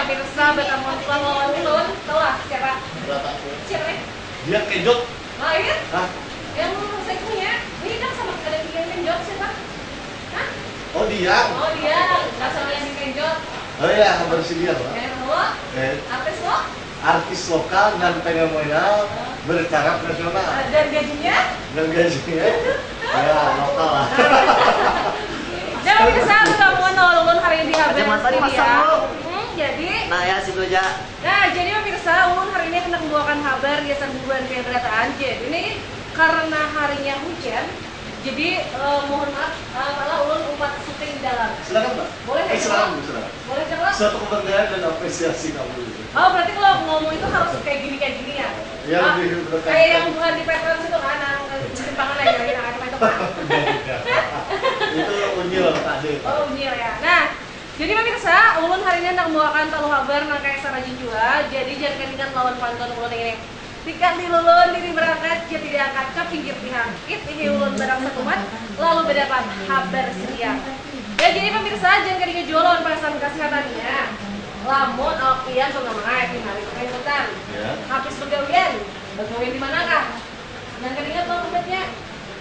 pemirsa bertemu lawan Ulun, tahu lah siapa? Siapa nih? Dia kenjot. Oh iya? Hah? Yang saya punya, ini kan sama ada yang kenjot siapa? Hah? Oh dia. Oh dia, nggak sama yang kenjot. Oh iya, kabar si dia Pak. Lo? Artis lo? Artis lokal dan fenomenal bertaraf nasional. Dan gajinya? Dan gajinya ya lokal lah. Jangan bisa ketemu Ulun hari ini di Haber. Kacamata dipasang dulu. Jadi. Nah ya si Goja. Nah jadi pemirsa Ulun hari ini hendak membawakan kabar Yayasan Bubuhan Keberatan. Jadi ini karena harinya hujan, jadi mohon maaf malah Ulun umpat syuting di dalam. Silakan Pak. Boleh ya? Silakan silakan. Boleh coba? Suatu kebanggaan dan apresiasi kamu. Oh berarti kalau ngomong itu harus kayak gini ya? Ya lebih berkaitan. Kayak yang bukan di Petron itu kan, di Simpangan lagi itu kan. Itu unyil tadi. Oh unyil ya. Nah, jadi pemirsa, Ulun hari ini hendak membawakan talu habar nangkai sarajin jua. Jadi jangan ingat lawan pantun Ulun ini. Tikat di lulun diri berangkat, jadi diangkat ke pinggir dihangkit. Ini Ulun barang satumat, lalu berdapat habar siang. Ya jadi pemirsa, jangan kedingin jual lawan pasan kesehatannya. Lamun okian sudah mengayak di hari kepentutan. Habis begawian di manakah? Jangan kedingin lawan obatnya.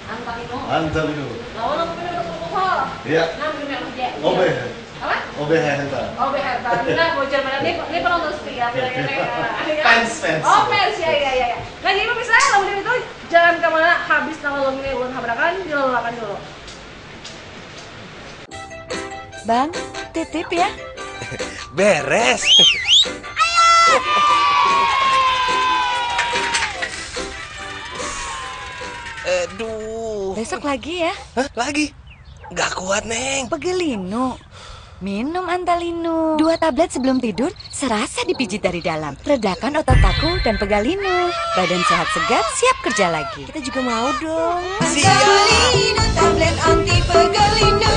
Antalino. Lawan aku minum alkohol. Iya. Nah minum yang kerja. Obe. Apa? Obe Henta. Obe Henta. Nah bocor mana nih penonton setia. Fans. Oh fans ya. Nah jadi pemirsa, lamun itu jangan kemana habis nangolong ini ulun habrakan dilolakan dulu. Bang, titip ya. Beres. Aduh. Besok lagi ya. Hah? Lagi? Gak kuat, Neng. Pegelinu. Minum Antalino. 2 tablet sebelum tidur, serasa dipijit dari dalam. Redakan otot kaku dan pegalinu. Badan sehat segar, siap kerja lagi. Kita juga mau dong. Siap. Tablet anti pegalinu.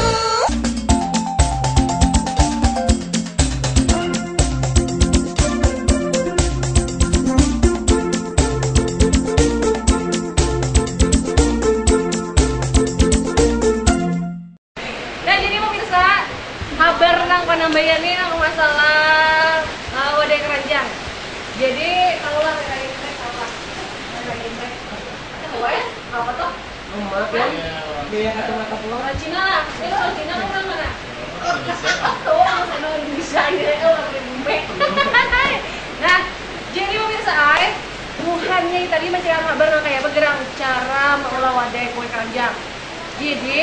Penambahan ini masalah wadah keranjang. Jadi kalau lah kayak ini apa? Kayak ini. Tahu ya? Apa tuh? Maaf ya. Biaya kacamata pulang. Cina lah. Ini orang Cina orang mana? Tahu orang sana Indonesia ya orang Bumbe. Nah, jadi pemirsa Tuhannya tadi mencari kabar kayak bergerak cara mengolah wadah kue keranjang. Jadi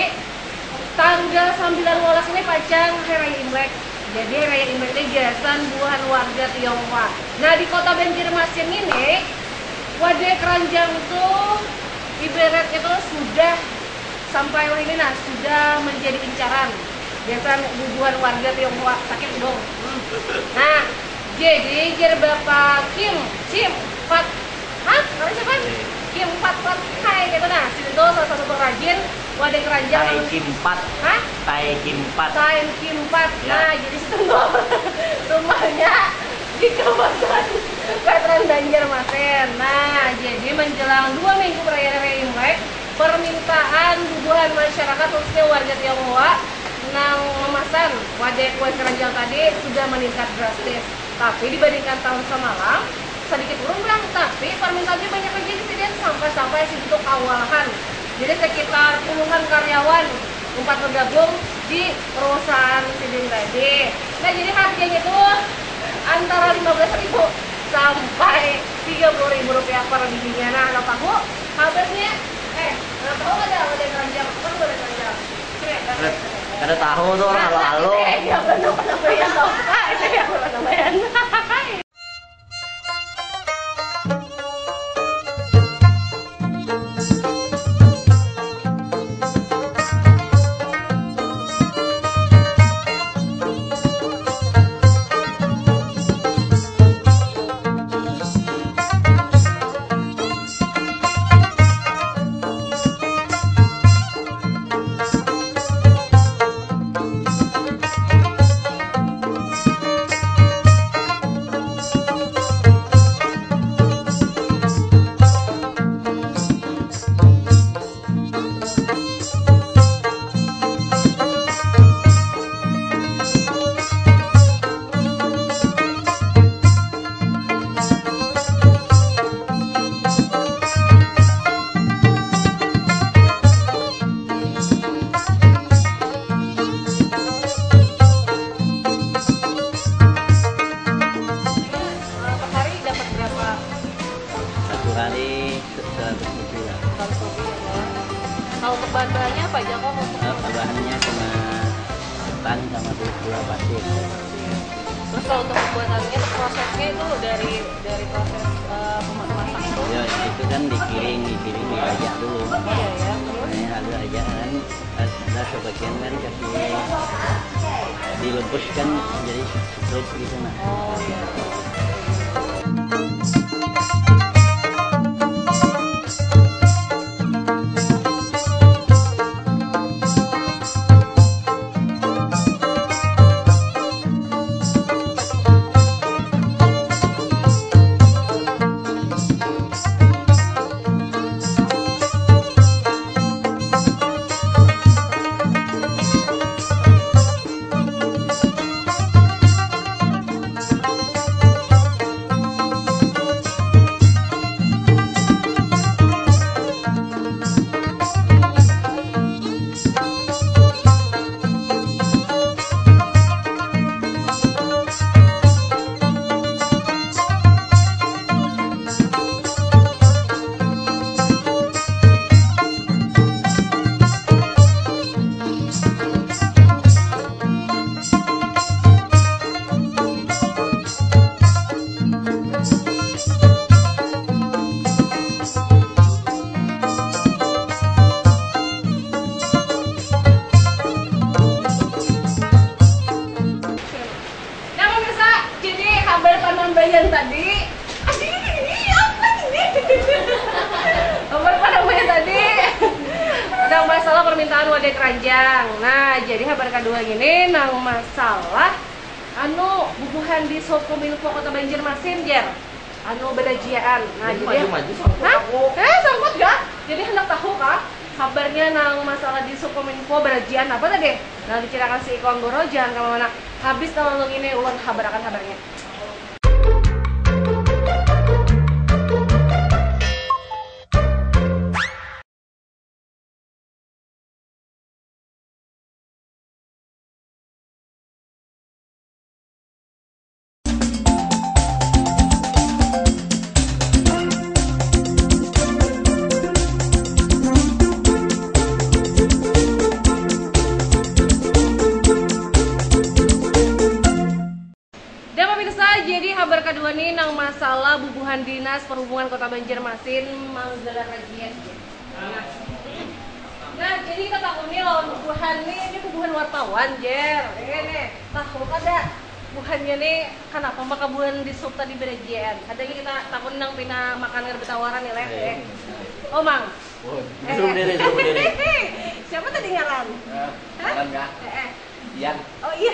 tanggal 9 ini pacang Hari Raya Imlek. Jadi Hari Raya Imlek ini biasan buahan warga Tionghoa. Nah di kota Banjarmasin ini wadah keranjang itu ibaratnya itu sudah sampai ini sudah menjadi incaran. Biasan buahan warga Tionghoa sakit dong. Nah jadi Bapak Kim Pat, Kalau siapa? Kim Pat Hai gitu nah. Itu salah satu pengrajin wadah keranjang. Tai Kimpat. Hah? Tai Kimpat. Tai Kimpat. Ya. Nah, jadi situ rumahnya di kawasan Veteran Banjarmasin. Nah, jadi menjelang 2 minggu perayaan Raya Imlek, permintaan bubuhan masyarakat khususnya warga Tionghoa nang memesan wadah kue keranjang tadi sudah meningkat drastis. Tapi dibandingkan tahun semalam sedikit berkurang, tapi permintaannya banyak lagi di sini sampai situ kawalahan. Jadi sekitar puluhan karyawan sempat bergabung di perusahaan sidin tadi. Nah jadi harganya itu antara 15.000 sampai 30.000 rupiah per bijinya. Nah nggak tahu kabarnya? Nggak tahu ada wadah keranjang? Apa tuh wadah keranjang? Kada tahu tuh orang halo-halo. Ya benar-benar tahu. Itu yang benar-benar. pembuatannya, prosesnya itu dari proses memasak itu. Ya itu kan dikiring diajak dulu. Iya ya, terus Ini halus aja kan. Ada sebagian kan kasih dilebuskan jadi sup gitu nah. oh iya. Nah pemirsa, jadi kabar Panambayan tadi. Ini apa ini? Kabar Panambayan tadi tentang masalah permintaan wadah keranjang. Nah, jadi kabar kedua gini nang masalah bubuhan di Sokominfo Kota Banjarmasin jer. Bedajiaan. Nah, jadi sangkut gak? Jadi hendak tahu kah? Kabarnya nang masalah di Sokominfo berajian apa tadi? Nah, dikirakan si Iko Anggoro jangan kemana-mana. Habis nonton ini ulun kabar akan kabarnya. Jadi kabar kedua nih nang masalah bubuhan dinas perhubungan Kota Banjarmasin manggelar razia. Nah, jadi kita tahu nih lawan bubuhan nih, ini bubuhan wartawan jer. Ini tahu kada bubuhannya nih kenapa maka bubuhan di sub tadi berajian. Kadang kita takut nang pina makan berbetawaran nih leh. Oh mang. Suruh berdiri. Siapa tadi ngaran? Makan nggak? Ian. Oh iya.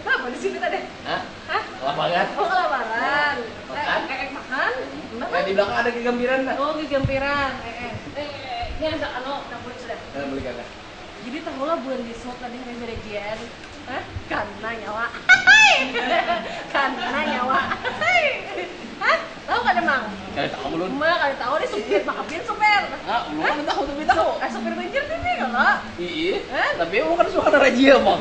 Apa di sini tadi? Hah? Hah? Lapangan. Oh, kelaparan. Makan? Makan? Di belakang ada kegambiran dah. Oh, kegampiran. Ini ada dapur sudah. Beli kagak? Jadi tahu lah bulan di shop tadi yang berajian. Hah? Karena nyawa. Karena nyawa. Hah? Tahu kan emang? Kali tahu belum? Kali tahu nih supir, makapin supir. Ah, lu kan tahu tapi tahu. Supir banjir ini kalau. Iya. Tapi lu kan suka razia, Bang.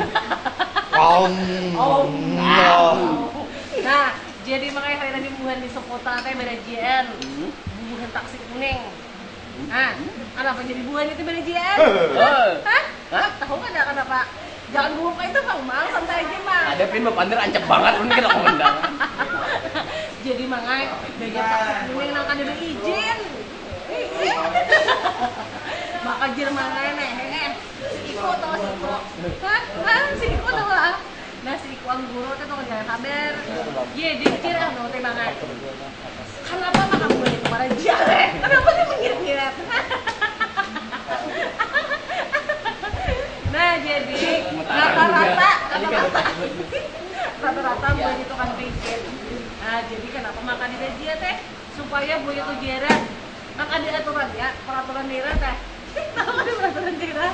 Nah, jadi makanya hari tadi bubuhan di Sopota teh berajian. Bubuhan taksi kuning. Nah, kenapa jadi bubuhan itu berajian? Hah? Tahu nggak ada kenapa? Jangan buka itu Kang Mang, santai aja Mang. Ada pin Bapak ancap banget lu kena ngundang. Jadi mangai belajar taksi kuning nang kada izin. Maka jermangai nih, si Iko tau si Iko. Hah? Si Iko tau lah. Nah si Iko Anggoro teh tau jangan kabar. Jadi kecil teh mangai. Kenapa maka bulan itu marah jare? Kenapa dia mengirit-ngirit? Nah jadi rata-rata bulan itu kan bikin. Nah jadi kenapa makan di razia teh? Supaya bulan itu jara. Kan ada aturan ya, peraturan daerah teh. Tahu ada peraturan daerah?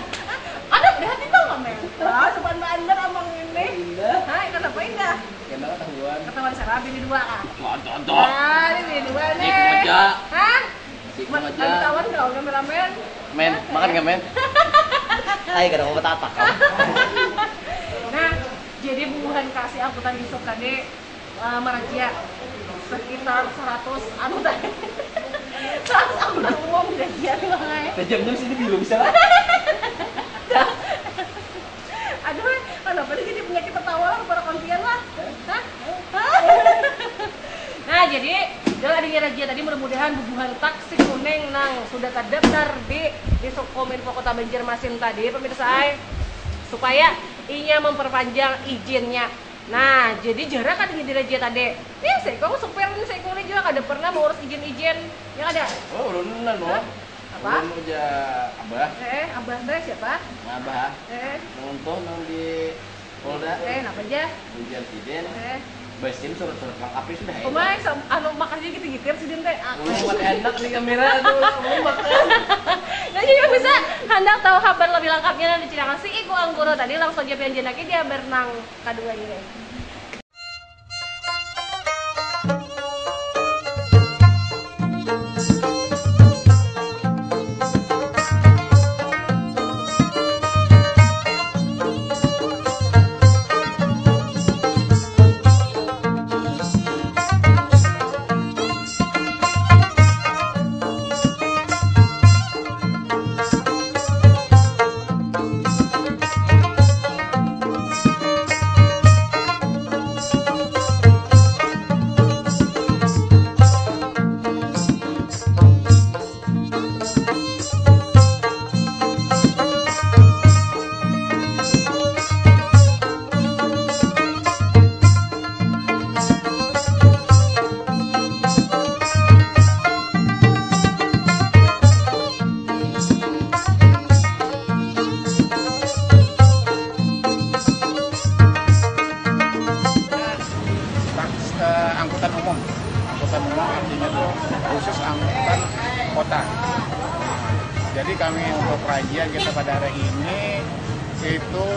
Ada hati tau nggak men? Ah, sopan bandar amang ini. Hai, kenapa indah? Kenapa tahuan? Ketahuan Sarah bini dua kan? Contoh. Nah, ini bini dua nih. Ikut aja. Hah? Ikut aja. Ketahuan kau kameramen? Men, makan nggak men? Ayo kada mau betapa kau. Nah, jadi bubuhan kasih angkutan Yusuf tadi merazia sekitar 100 anu tadi. 100 angkutan umum merazia nih makanya. Jam-jam sini belum bisa lah. Aduh, kenapa dia jadi penyakit tertawa para kontian lah? Hah? Raja tadi mudah-mudahan bubuhan taksi kuning nang sudah terdaftar di Kominfo Kota Banjarmasin tadi pemirsa supaya inya memperpanjang izinnya. Nah, jadi jarak kan di Raja tadi. Nih, saya kamu supir ini saya kulit juga kada pernah mengurus izin-izin. Yang ada? Oh, ulun no. Apa? Ulun uja Abah. Abah teh siapa? Abah. Nonton di Polda. Apa aja? Ujian Siden. Basim surat-surat lengkapnya sudah Oh my, makasih gitu-gitu sih teh. Buat enak nih kamera tuh, mau makan. Nah juga bisa hendak tahu kabar lebih lengkapnya dan diceritakan si Iku Anggoro tadi langsung aja pian jenaki dia berenang kadua ini. Angkutan umum artinya itu khusus angkutan kota. Jadi kami untuk rajia kita pada hari ini itu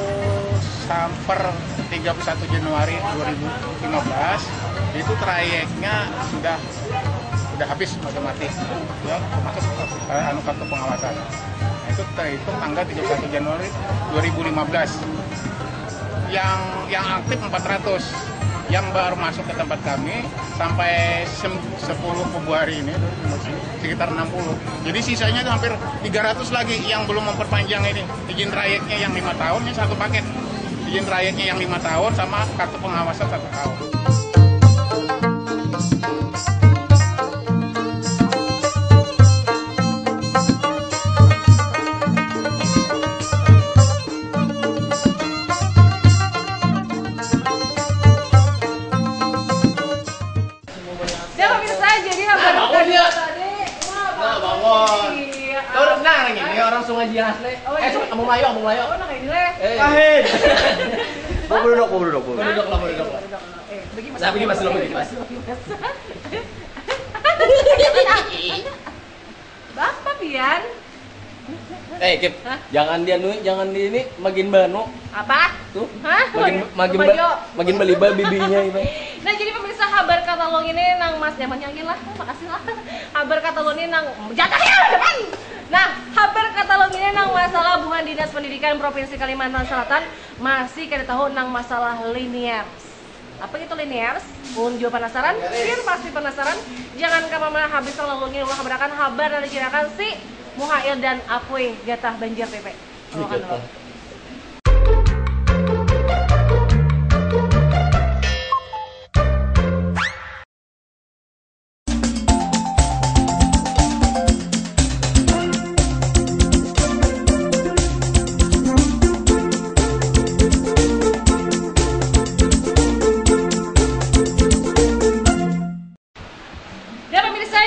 sampai 31 Januari 2015 itu trayeknya sudah habis otomatis ya, termasuk kartu pengawasan. Nah, itu terhitung tanggal 31 Januari 2015. Yang aktif 400. Yang baru masuk ke tempat kami sampai 10 Februari ini sekitar 60. Jadi sisanya itu hampir 300 lagi yang belum memperpanjang ini. Izin trayeknya yang 5 tahun, ini satu paket. Izin trayeknya yang 5 tahun sama kartu pengawasan 1 tahun. Orang Sungai Jias le. Kamu Melayu. Oh, nang ini le. Kahit. Mau duduk. Bagi mas. Bapak pian. Kip, jangan dia ini makin banu. Apa? Tuh. Hah? Makin beliba bibinya ini. Nah, jadi pemirsa kabar katalog ini nang Mas Nyaman nyanyi lah. Makasih lah. Kabar katalog ini nang jatah ya depan. Nah, kabar katalog ini nang masalah buhan Dinas Pendidikan Provinsi Kalimantan Selatan masih kada tahu nang masalah linears. Apa itu linears? Unjuk penasaran? Biar pasti penasaran. Jangan kemana-mana habis katalog ini ulah kabarkan kabar dan dicirakan si Muhail dan Apoi Gatah Banjar PP. Makan dulu.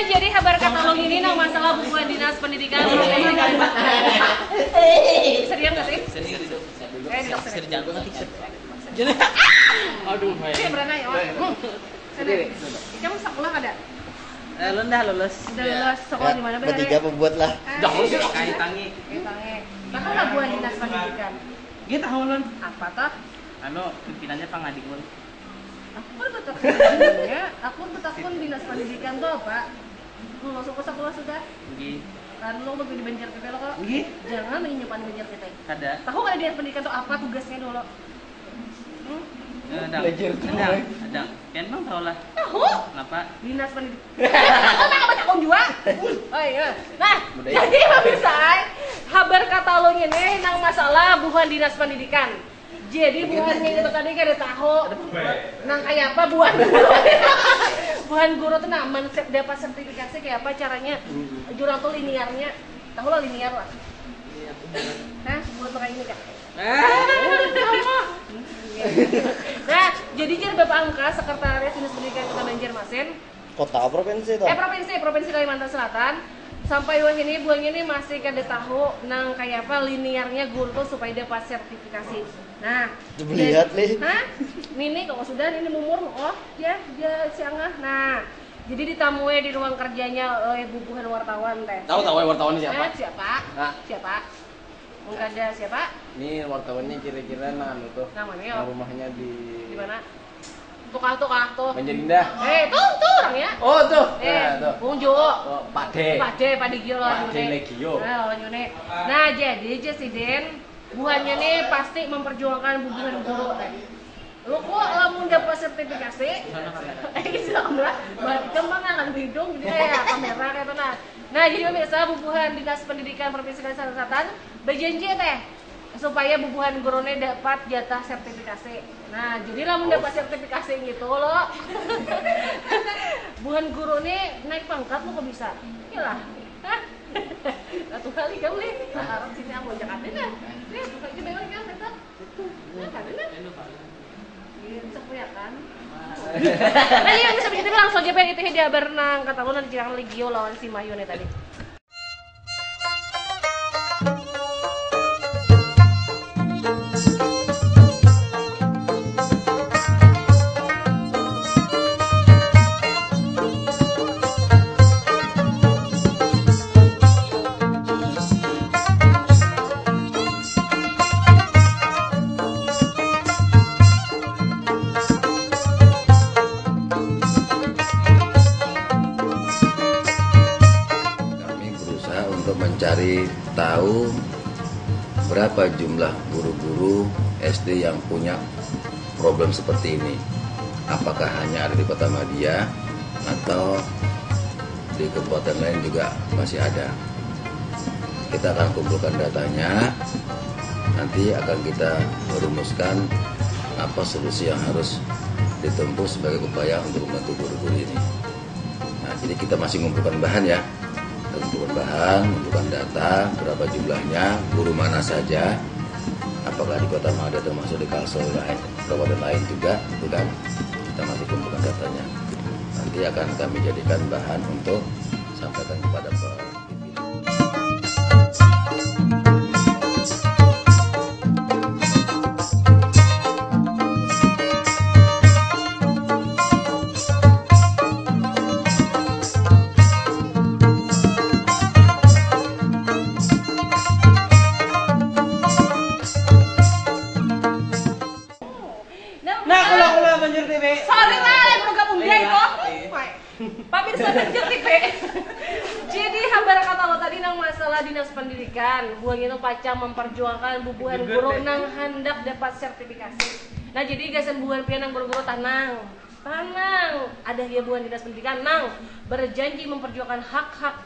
Jadi kabar katalog ini nang masalah bukuan Dinas Pendidikan Provinsi Kalimantan. Serius nggak sih? Serius duduk. Aduh, ini berenang ya, kamu sekolah ada? Lulus. Udah lulus sekolah di mana? Bertiga membuat lah. Jangan sih kain tangi. Bahkan lah buah Dinas Pendidikan. Gitu ulun. Apa toh? Pimpinannya Pangadikun. Aku betakun Dinas Pendidikan tuh Pak. Lu masuk ke sekolah sudah? Nggih. Kan lu mau di Banjar PP lo kok? Nggih. Jangan menyimpan Banjar PP. Kada. Tahu kan Dinas Pendidikan tuh apa tugasnya dulu? Ada. Kan bang tahu lah. Tahu? Kenapa? Dinas Pendidikan. Tahu nggak baca kom juga? Oh iya. Nah, jadi pemirsa, kabar katalog ini nang masalah buhan Dinas Pendidikan. Jadi buahnya itu tadi kada tahu nang kayak apa buah bubuhan guru tuh nah dapat sertifikasi kayak apa caranya? Jurang tuh linearnya, tahu lah linear lah. Hah? Buat pakai ini kan? Nah, jadi Bapak Angka, Sekretariat Dinas Pendidikan Kota Banjarmasin. Kota provinsi toh? Provinsi Kalimantan Selatan. Sampai buang ini masih kada tahu nang kayak apa linearnya guru tuh supaya dapat sertifikasi. Nah, lihat nih. Hah? Ini kalau sudah ini mumur oh ya dia siangah. Nah, jadi ditamui di ruang kerjanya oleh bubuhan wartawan teh. Tahu wartawan ini siapa? Siapa? Hah? Siapa? Enggak ada siapa? Ini wartawannya kira-kira tuh. Namanya? Rumahnya di mana? Tukang tuh. Banjarindah. Tuh orangnya. Oh, tuh. Nah, tuh. Bung Jo. Oh, Pak De. Pak Digio lah Legio. Nah, jadi Jesiden buahnya nih pasti memperjuangkan bubuhan guru tadi. Lu kok lamun dapat sertifikasi? Sama buat kemana kan hidung jadi kayak kamera kayak itu nah jadi pemirsa bubuhan Dinas Pendidikan Provinsi Kalimantan Selatan berjanji teh supaya bubuhan gurune dapat jatah sertifikasi. Nah, jadi lamun dapat sertifikasi gitu loh. Bubuhan gurune naik pangkat lo kok bisa? Iyalah. Satu kali kamu nih, harap sini aku ajak ada kan? Nih, bukan kita lagi kan, kita. Nah, ada kan? Bisa punya kan? Nah, iya bisa begitu langsung aja pengen itu dia berenang kata lu nanti jangan Legio lawan si Mayune tadi. Mencari tahu berapa jumlah guru-guru SD yang punya problem seperti ini. Apakah hanya ada di Kota Madia atau di kabupaten lain juga masih ada. Kita akan kumpulkan datanya, nanti akan kita merumuskan apa solusi yang harus ditempuh sebagai upaya untuk membantu guru-guru ini. Nah, jadi kita masih mengumpulkan bahan ya. Mengumpulkan data, berapa jumlahnya, guru mana saja, apakah di Kota Madia termasuk di Kalsel lain, kabupaten lain juga, bukan? Kita masih kumpulkan datanya. Nanti akan kami jadikan bahan untuk sampaikan kepada pimpinan. Sorry lah, program undian kok. Pemirsa Banjar TV. Jadi habar kata lo tadi nang masalah Dinas Pendidikan, buang itu pacang memperjuangkan bubuhan guru nang hendak dapat sertifikasi. Nah jadi gasan bubuhan pian nang guru-guru tanang. Ada ya bubuhan Dinas Pendidikan nang berjanji memperjuangkan hak-hak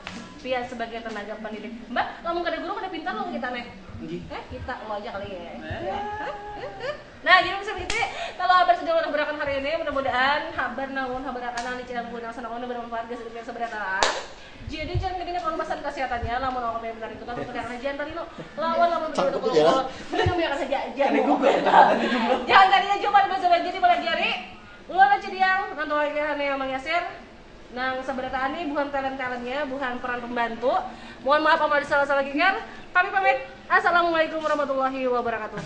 pian sebagai tenaga pendidik. Mbak, kamu kada guru kada pintar lo kita nih. Kita lo aja kali ya. Nah, jadi bisa begitu kalau habar sudah menabarakan hari ini, mudah-mudahan habar namun habar akan di channel Gunang Sanakon bermanfaat guys yang seberataan. Jadi jangan ketinggalan pengemasan kesehatannya, lamun orang pengen benar itu kan perkara aja tadi lo. Lawan betul betul. Benar kami akan saja aja. Jangan tadinya cuma bahasa jadi pelajari. Lo aja yang nonton lagi yang mengeser. Nang seberataan ini bukan talent-talentnya, bukan peran pembantu. Mohon maaf kalau ada salah-salah kan. Kami pamit. Assalamualaikum warahmatullahi wabarakatuh.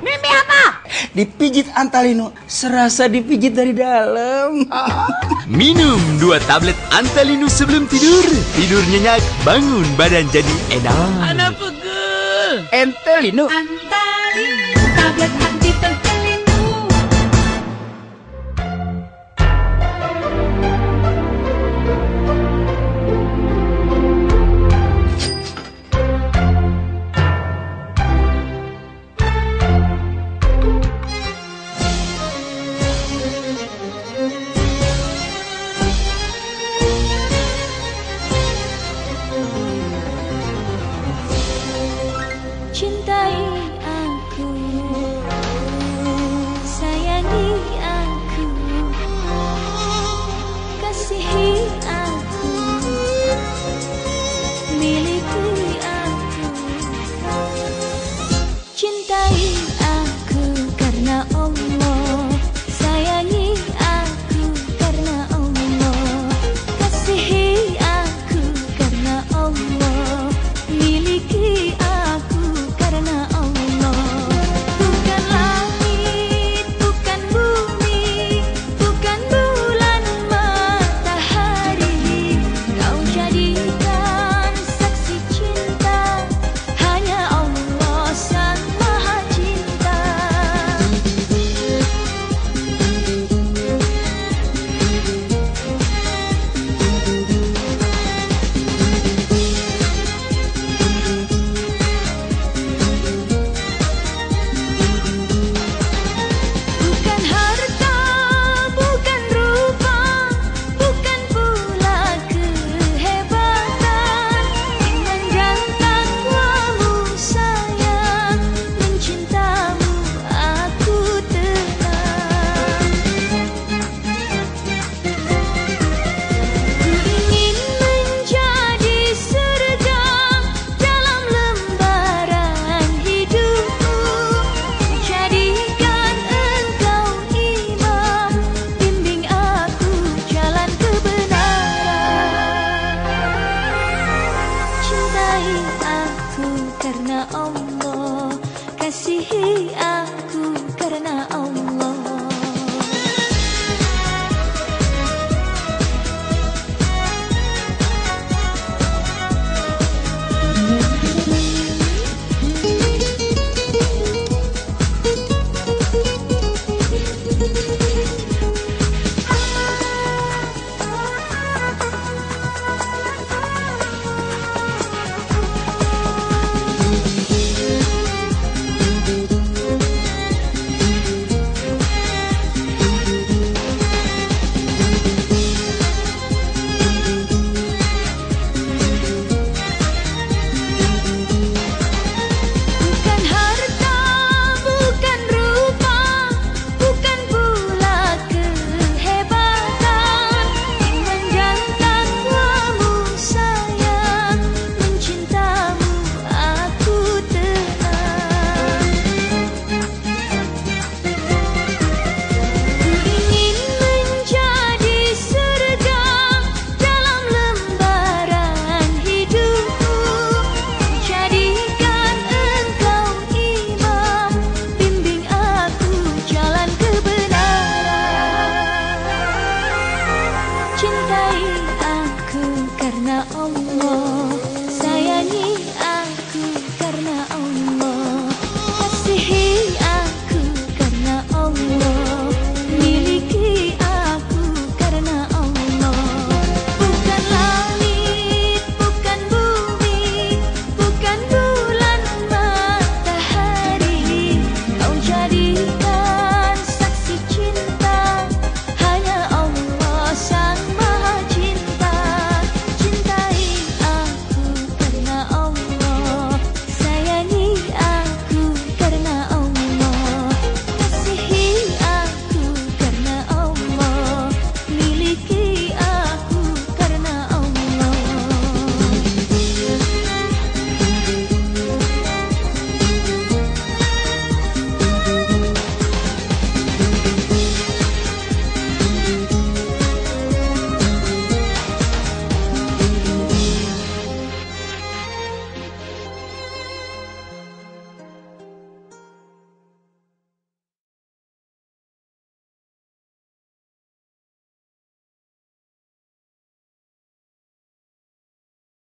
Mimpi apa? Dipijit Antalino, serasa dipijit dari dalam. Minum 2 tablet Antalino sebelum tidur. Tidur nyenyak, bangun badan jadi enak. Anak pegel. Antalino. Antalino, tablet anti tertelinu. ya Allah.